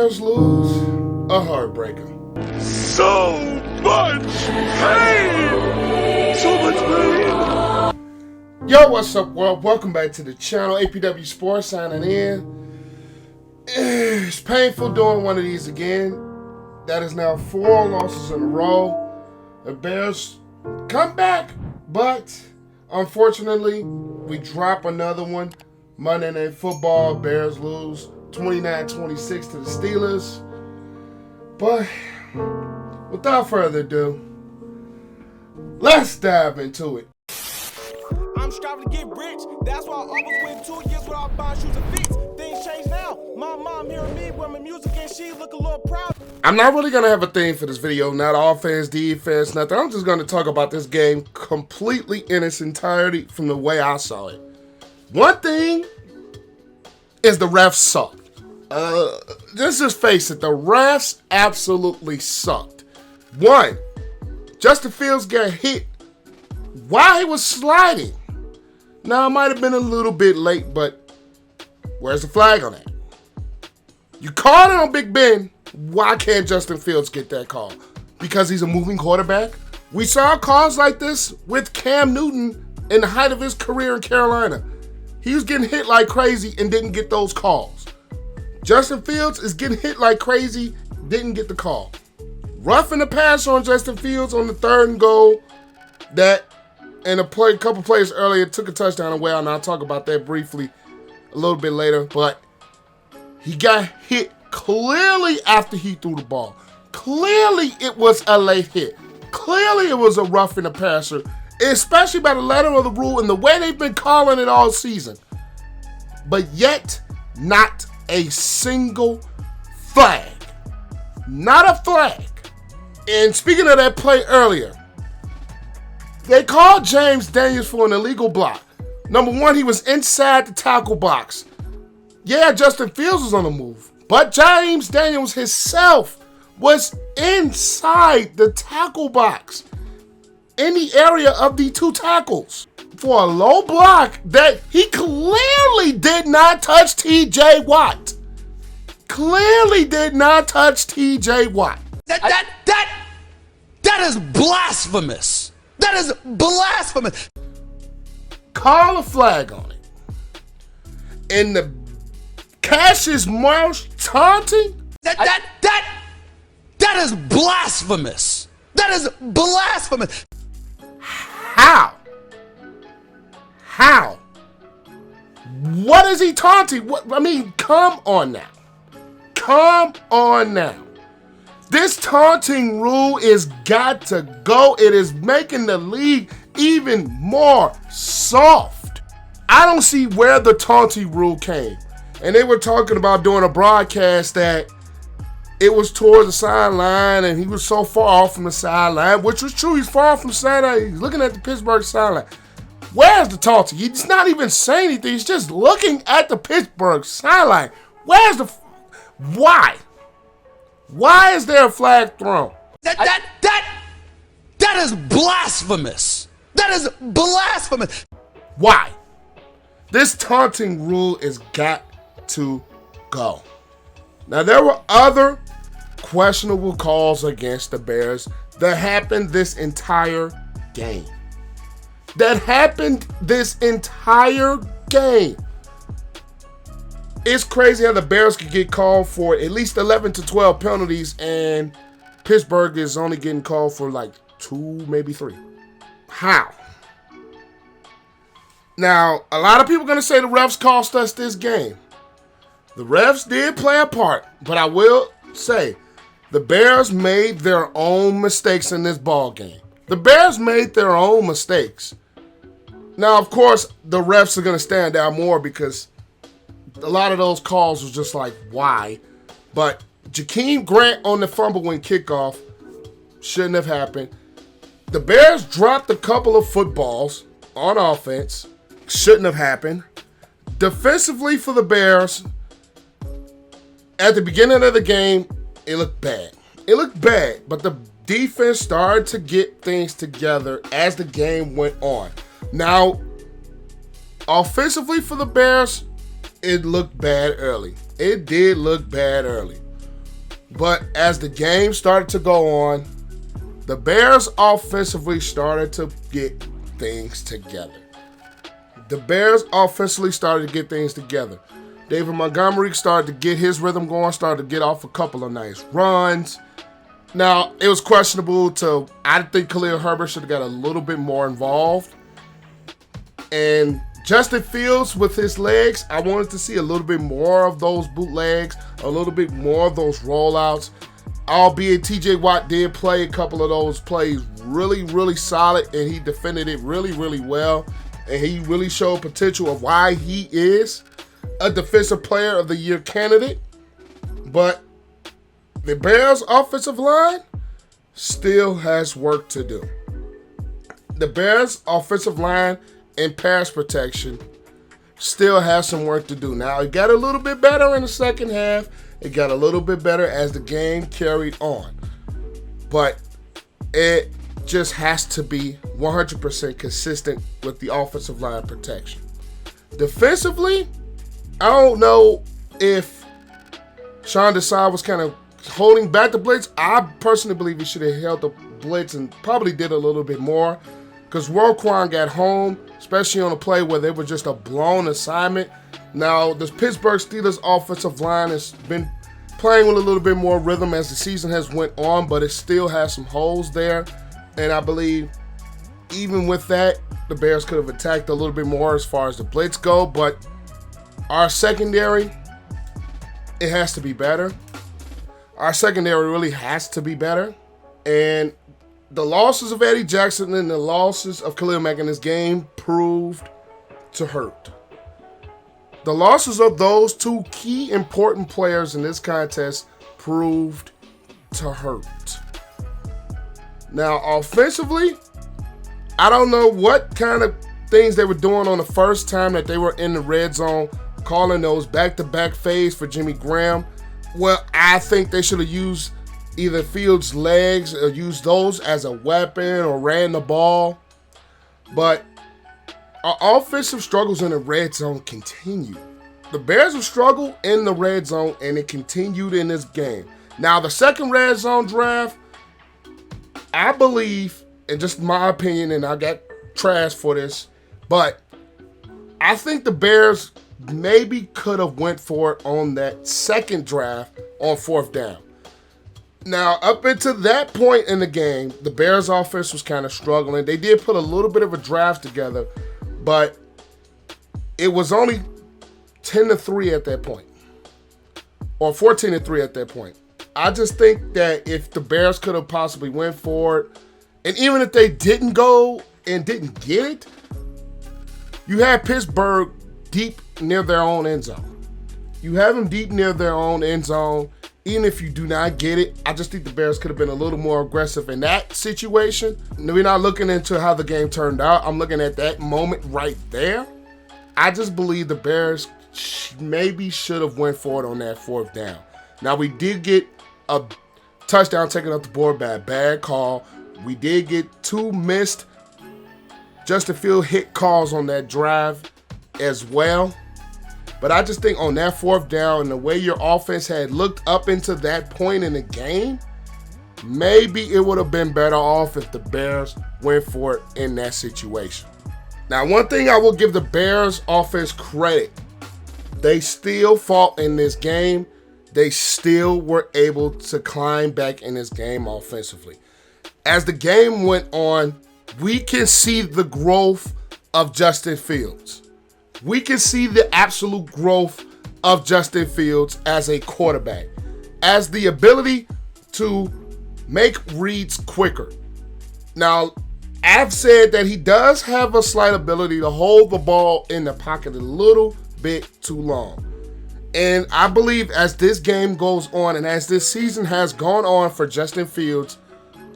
Bears lose, a heartbreaker. So much pain! So much pain! Yo, what's up, world? Welcome back to the channel. APWSPORTS signing in. It's painful doing one of these again. That is now 4 losses in a row. The Bears come back, but unfortunately, we drop another one. Monday Night Football, Bears lose 29-26 to the Steelers. But without further ado, let's dive into it. I'm striving to get rich. That's why I always went 2 years without buying shoes and feet. Things change now. My mom hearing me with my music and she look a little proud. I'm not really going to have a theme for this video. Not offense, defense, nothing. I'm just going to talk about this game completely in its entirety from the way I saw it. One thing is the refs sucked. Let's just face it, the refs absolutely sucked. One, Justin Fields got hit while he was sliding. Now, it might have been a little bit late, but where's the flag on that? You called it on Big Ben. Why can't Justin Fields get that call? Because he's a moving quarterback? We saw calls like this with Cam Newton in the height of his career in Carolina. He was getting hit like crazy and didn't get those calls. Justin Fields is getting hit like crazy, didn't get the call. Roughing the pass on Justin Fields on the 3rd and goal that, and a couple plays earlier, took a touchdown away, and I'll talk about that briefly a little bit later, but he got hit clearly after he threw the ball. Clearly it was a late hit. Clearly it was a roughing the passer, especially by the letter of the rule and the way they've been calling it all season. But yet, not a single flag. Not a flag. And speaking of that play earlier, they called James Daniels for an illegal block. Number one, he was inside the tackle box. Yeah, Justin Fields was on the move, but James Daniels himself was inside the tackle box in the area of the 2 tackles for a low block that he clearly did not touch TJ Watt. Clearly did not touch TJ Watt. That is blasphemous. That is blasphemous. Call a flag on it. And the Cassius Marsh taunting? That is blasphemous. That is blasphemous. How? What is he taunting? Come on now. Come on now. This taunting rule is got to go. It is making the league even more soft. I don't see where the taunting rule came. And they were talking about doing a broadcast that it was towards the sideline and he was so far off from the sideline, which was true. He's far off from the sideline. He's looking at the Pittsburgh sideline. Where's the taunting? He's not even saying anything. He's just looking at the Pittsburgh sideline. Where's the... Why? Why is there a flag thrown? That is blasphemous. That is blasphemous. Why? This taunting rule is got to go. Now, there were other questionable calls against the Bears that happened this entire game. It's crazy how the Bears could get called for at least 11 to 12 penalties and Pittsburgh is only getting called for like 2, maybe 3. How? Now, a lot of people are going to say the refs cost us this game. The refs did play a part, but I will say the Bears made their own mistakes in this ball game. The Bears made their own mistakes. Now, of course, the refs are going to stand out more because a lot of those calls was just like, why? But Jakeem Grant on the fumble when kickoff shouldn't have happened. The Bears dropped a couple of footballs on offense. Shouldn't have happened. Defensively for the Bears, at the beginning of the game, it looked bad. But the defense started to get things together as the game went on. Now, offensively for the Bears, it looked bad early. It did look bad early. But as the game started to go on, the Bears offensively started to get things together. The Bears offensively started to get things together. David Montgomery started to get his rhythm going, started to get off a couple of nice runs. Now, it was questionable I think Khalil Herbert should have got a little bit more involved. And Justin Fields with his legs, I wanted to see a little bit more of those bootlegs, a little bit more of those rollouts. Albeit TJ Watt did play a couple of those plays really, really solid, and he defended it really, really well. And he really showed potential of why he is a Defensive Player of the Year candidate. But the Bears' offensive line still has work to do. The Bears' offensive line and pass protection still has some work to do. Now, it got a little bit better in the second half. It got a little bit better as the game carried on. But it just has to be 100% consistent with the offensive line protection. Defensively, I don't know if Sean Desai was kind of holding back the blitz. I personally believe he should have held the blitz and probably did a little bit more, because Roquan got home, especially on a play where they were just a blown assignment. Now, the Pittsburgh Steelers offensive line has been playing with a little bit more rhythm as the season has went on, but it still has some holes there. And I believe even with that, the Bears could have attacked a little bit more as far as the blitz go. But our secondary, it has to be better. Our secondary really has to be better. And the losses of Eddie Jackson and the losses of Khalil Mack in this game proved to hurt. The losses of those two key important players in this contest proved to hurt. Now, offensively, I don't know what kind of things they were doing on the first time that they were in the red zone, calling those back-to-back fades for Jimmy Graham. Well, I think they should have used either Fields' legs or used those as a weapon or ran the ball. But our offensive struggles in the red zone continue. The Bears have struggled in the red zone, and it continued in this game. Now, the second red zone draft, I believe, and just my opinion, and I got trash for this, but I think the Bears maybe could have went for it on that second draft on fourth down. Now, up until that point in the game, the Bears offense was kind of struggling. They did put a little bit of a draft together, but it was only 10-3 at that point, or 14-3 at that point. I just think that if the Bears could have possibly went for it, and even if they didn't go and didn't get it, you had Pittsburgh deep near their own end zone. You have them deep near their own end zone. Even if you do not get it, I just think the Bears could have been a little more aggressive in that situation. We're not looking into how the game turned out. I'm looking at that moment right there. I just believe the Bears maybe should have went for it on that fourth down. Now, we did get a touchdown taken off the board by a bad call. We did get two missed Justin Field hit calls on that drive as well. But I just think on that fourth down and the way your offense had looked up into that point in the game, maybe it would have been better off if the Bears went for it in that situation. Now, one thing I will give the Bears offense credit, they still fought in this game. They still were able to climb back in this game offensively. As the game went on, we can see the growth of Justin Fields. We can see the absolute growth of Justin Fields as a quarterback, as the ability to make reads quicker. Now, I've said that he does have a slight ability to hold the ball in the pocket a little bit too long. And I believe as this game goes on and as this season has gone on for Justin Fields,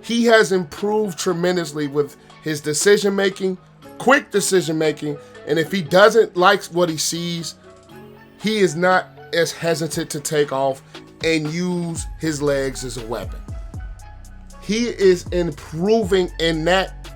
he has improved tremendously with his decision-making, quick decision-making, and if he doesn't like what he sees, he is not as hesitant to take off and use his legs as a weapon. He is improving in that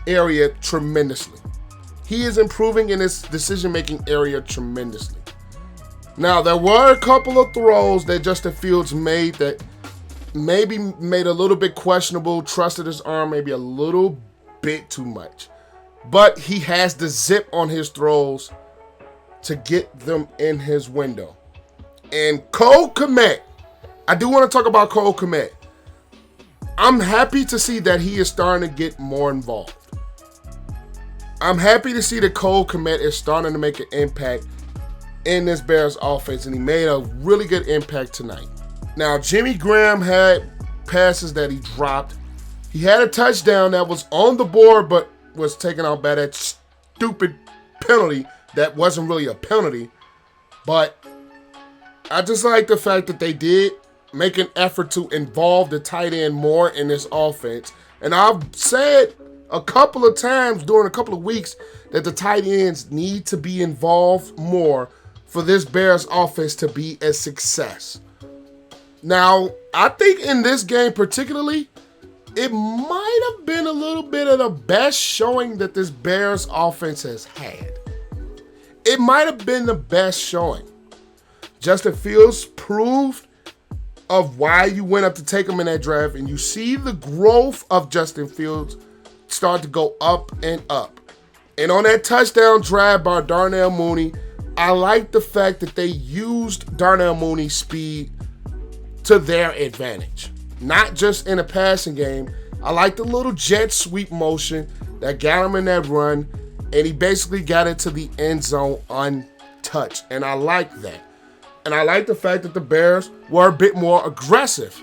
area tremendously. He is improving in his decision-making area tremendously. Now, there were a couple of throws that Justin Fields made that maybe made a little bit questionable, trusted his arm maybe a little bit too much. But he has the zip on his throws to get them in his window. And Kmet, I do want to talk about Kmet. I'm happy to see that he is starting to get more involved. I'm happy to see that Kmet is starting to make an impact in this Bears offense, and he made a really good impact tonight. Now, Jimmy Graham had passes that he dropped. He had a touchdown that was on the board, but was taken out by that stupid penalty that wasn't really a penalty. But I just like the fact that they did make an effort to involve the tight end more in this offense. And I've said a couple of times during a couple of weeks that the tight ends need to be involved more for this Bears offense to be a success. Now, I think in this game particularly, it might have been a little bit of the best showing that this Bears offense has had. It might have been the best showing. Justin Fields proved of why you went up to take him in that draft, and you see the growth of Justin Fields start to go up and up. And on that touchdown drive by Darnell Mooney, I like the fact that they used Darnell Mooney's speed to their advantage. Not just in a passing game. I like the little jet sweep motion that got him in that run, and he basically got into the end zone untouched. And I like that. And I like the fact that the Bears were a bit more aggressive.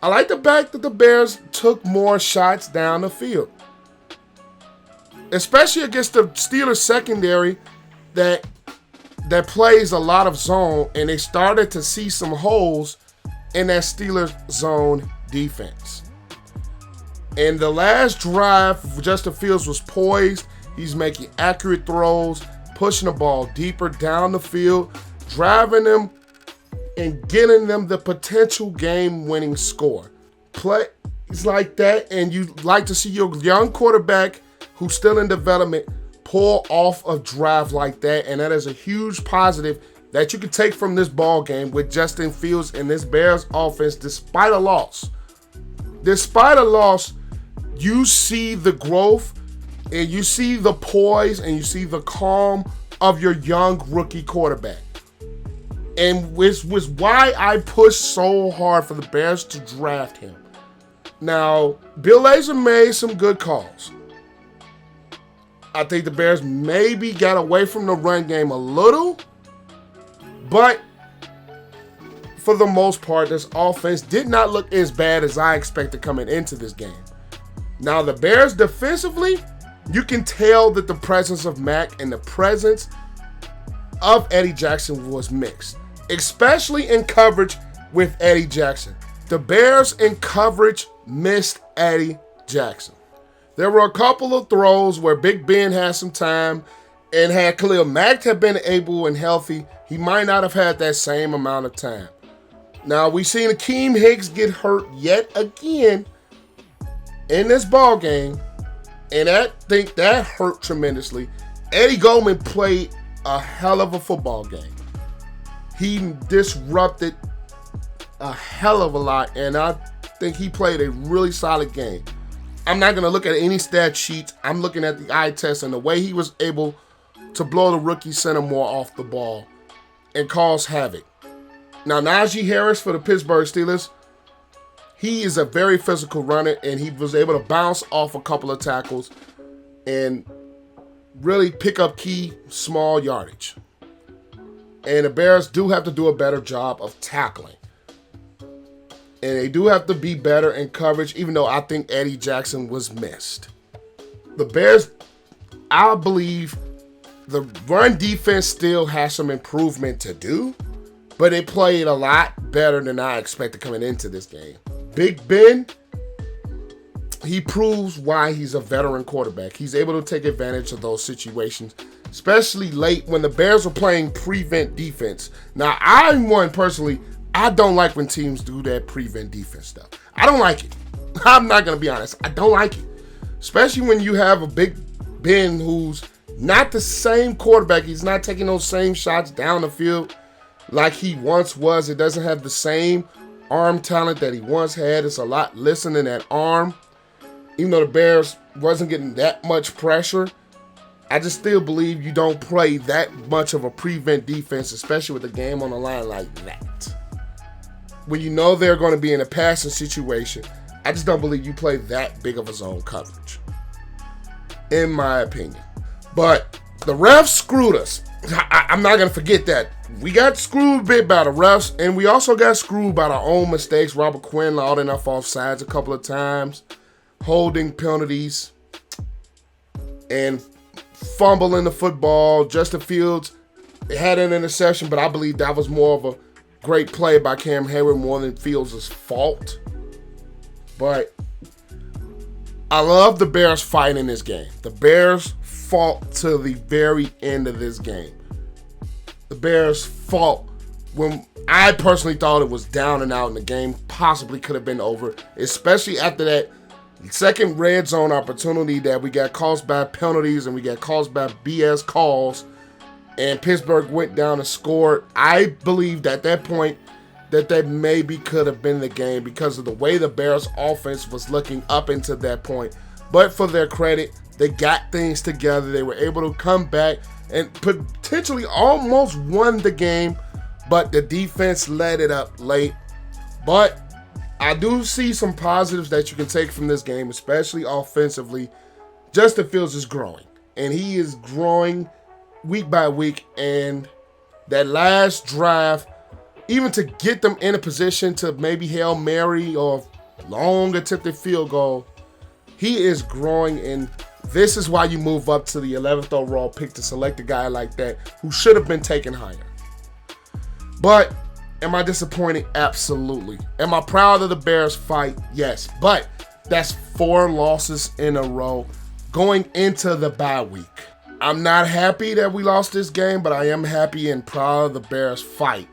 I like the fact that the Bears took more shots down the field. Especially against the Steelers secondary that plays a lot of zone, and they started to see some holes in that Steelers zone defense. And the last drive, Justin Fields was poised. He's making accurate throws, pushing the ball deeper down the field, driving them and getting them the potential game-winning score. Plays like that, and you like to see your young quarterback who's still in development pull off a drive like that, and that is a huge positive that you can take from this ball game with Justin Fields and this Bears offense despite a loss. Despite a loss, you see the growth, and you see the poise, and you see the calm of your young rookie quarterback. And which was why I pushed so hard for the Bears to draft him. Now, Bill Lazor made some good calls. I think the Bears maybe got away from the run game a little, but for the most part, this offense did not look as bad as I expected coming into this game. Now, the Bears defensively, you can tell that the presence of Mack and the presence of Eddie Jackson was mixed, especially in coverage with Eddie Jackson. The Bears in coverage missed Eddie Jackson. There were a couple of throws where Big Ben had some time, and had Khalil Mack have been able and healthy, he might not have had that same amount of time. Now, we've seen Akeem Hicks get hurt yet again in this ball game, and I think that hurt tremendously. Eddie Goldman played a hell of a football game. He disrupted a hell of a lot, and I think he played a really solid game. I'm not going to look at any stat sheets. I'm looking at the eye test and the way he was able to blow the rookie center more off the ball and cause havoc. Now, Nagy Harris for the Pittsburgh Steelers, he is a very physical runner, and he was able to bounce off a couple of tackles and really pick up key small yardage. And the Bears do have to do a better job of tackling. And they do have to be better in coverage, even though I think Eddie Jackson was missed. The Bears, I believe the run defense still has some improvement to do, but it played a lot better than I expected coming into this game. Big Ben, he proves why he's a veteran quarterback. He's able to take advantage of those situations, especially late when the Bears were playing prevent defense. Now, I'm one personally, I don't like when teams do that prevent defense stuff. I don't like it. I'm not going to be honest. I don't like it. Especially when you have a Big Ben who's Not the same quarterback. He's not taking those same shots down the field like he once was. It doesn't have the same arm talent that he once had. It's a lot less in that arm. Even though the Bears wasn't getting that much pressure, I just still believe you don't play that much of a prevent defense, especially with the game on the line like that. When you know they're going to be in a passing situation, I just don't believe you play that big of a zone coverage, in my opinion. But the refs screwed us. I'm not going to forget that. We got screwed a bit by the refs, and we also got screwed by our own mistakes. Robert Quinn allowed enough offsides a couple of times, holding penalties, and fumbling the football. Justin Fields had an interception, but I believe that was more of a great play by Cam Hayward more than Fields' fault. But I love the Bears fight in this game. The Bears fought to the very end of this game. The Bears fought when I personally thought it was down and out and the game possibly could have been over, especially after that second red zone opportunity that we got caused by penalties and we got caused by BS calls, and Pittsburgh went down and scored. I believed at that point that maybe could have been the game because of the way the Bears offense was looking up into that point. But for their credit, they got things together. They were able to come back and potentially almost won the game, but the defense let it up late. But I do see some positives that you can take from this game, especially offensively. Justin Fields is growing, and he is growing week by week. And that last drive, even to get them in a position to maybe Hail Mary or long attempted field goal, he is growing, and this is why you move up to the 11th overall pick to select a guy like that who should have been taken higher. But am I disappointed? Absolutely. Am I proud of the Bears fight? Yes. But that's 4 losses in a row going into the bye week. I'm not happy that we lost this game, but I am happy and proud of the Bears fight.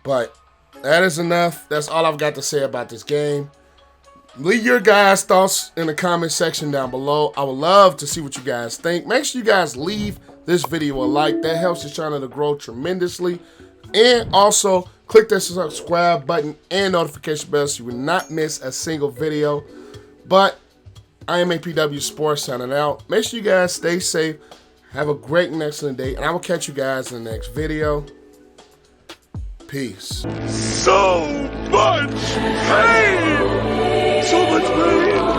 But that is enough. That's all I've got to say about this game. Leave your guys' thoughts in the comment section down below. I would love to see what you guys think. Make sure you guys leave this video a like. That helps the channel to grow tremendously. And also, click that subscribe button and notification bell so you will not miss a single video. But I am APW Sports signing out. Make sure you guys stay safe. Have a great and excellent day. And I will catch you guys in the next video. Peace. So much pain! So much pain!